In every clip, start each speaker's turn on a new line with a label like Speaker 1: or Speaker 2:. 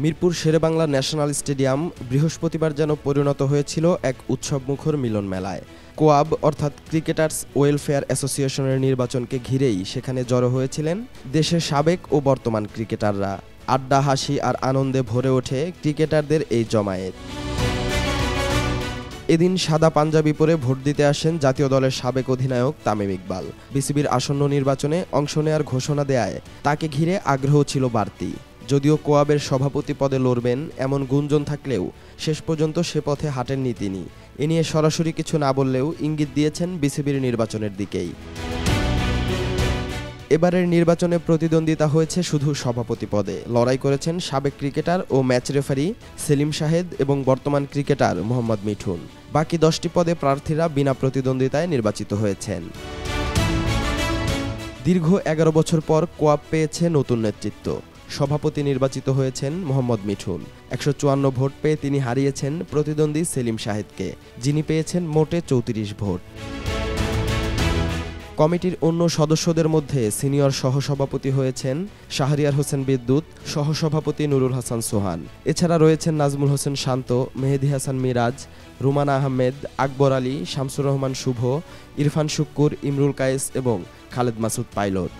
Speaker 1: Mirpur Sherebangla national stadium বৃহস্পতিবার যেন পরিণত হয়েছিল এক উৎসবমুখর মিলন মেলায়। কোয়াব অর্থাৎ ক্রিকেটার্স ওয়েলফেয়ার অ্যাসোসিয়েশনের নির্বাচনকে ঘিরেই সেখানে জড়ো হয়েছিলেন দেশের সাবেক ও বর্তমান ক্রিকেটাররা। আড্ডা, হাসি আর আনন্দে ভরে ওঠে ক্রিকেটারদের এই জমায়েত। এদিন সাদা পাঞ্জাবি পরে ভোট দিতে আসেন জাতীয় দলের সাবেক অধিনায়ক তামিম ইকবাল। বিসিবির আসন্ন নির্বাচনে অংশ নেয়ার ঘোষণা দেয়ায় তাকে ঘিরে আগ্রহ ছিল বাড়তি। যদিও কোয়াবের সভাপতি পদে লড়বেন এমন গুঞ্জন থাকলেও শেষ পর্যন্ত সে পথে হাঁটেননি তিনি। এ নিয়ে সরাসরি কিছু না বললেও ইঙ্গিত দিয়েছেন বিসিবির নির্বাচনের দিকেই। এবারের নির্বাচনে প্রতিদ্বন্দ্বিতা হয়েছে শুধু সভাপতি পদে। লড়াই করেছেন সাবেক ক্রিকেটার ও ম্যাচ রেফারি সেলিম শাহেদ এবং বর্তমান ক্রিকেটার মোহাম্মদ মিঠুন। বাকি 10টি পদে প্রার্থীরা বিনা প্রতিদ্বন্দ্বিতায় নির্বাচিত হয়েছেন। দীর্ঘ 11 বছর পর কোয়াব পেয়েছে নতুন নেতৃত্ব। সভাপতি নির্বাচিত হয়েছেন মোহাম্মদ মিঠুন। 154 ভোট পেয়ে তিনি হারিয়েছেন প্রতিদ্বন্দ্বী সেলিম শাহেদকে, যিনি পেয়েছেন মোটে 34 ভোট। কমিটির অন্য সদস্যদের মধ্যে সিনিয়র সহসভাপতি হয়েছেন শাহরিয়ার হোসেন বিদ্যুৎ, সহসভাপতি নুরুল হাসান সোহান। এছাড়া রয়েছেন নাজমুল হোসেন শান্ত, মেহেদী হাসান মিরাজ, রুমানা আহমেদ, আকবর আলী, শামসুর রহমান শুভ, ইরফান শুক্কুর, ইমরুল কায়েস এবং খালেদ মাসুদ পাইলট।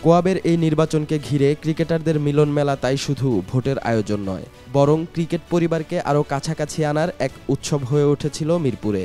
Speaker 1: কোয়াবের এই নির্বাচনকে ঘিরে ক্রিকেটারদের মিলন মেলা তাই শুধু ভোটের আয়োজন নয়, বরং ক্রিকেট পরিবারকে আরও কাছাকাছি আনার এক উৎসব হয়ে উঠেছিল মিরপুরে।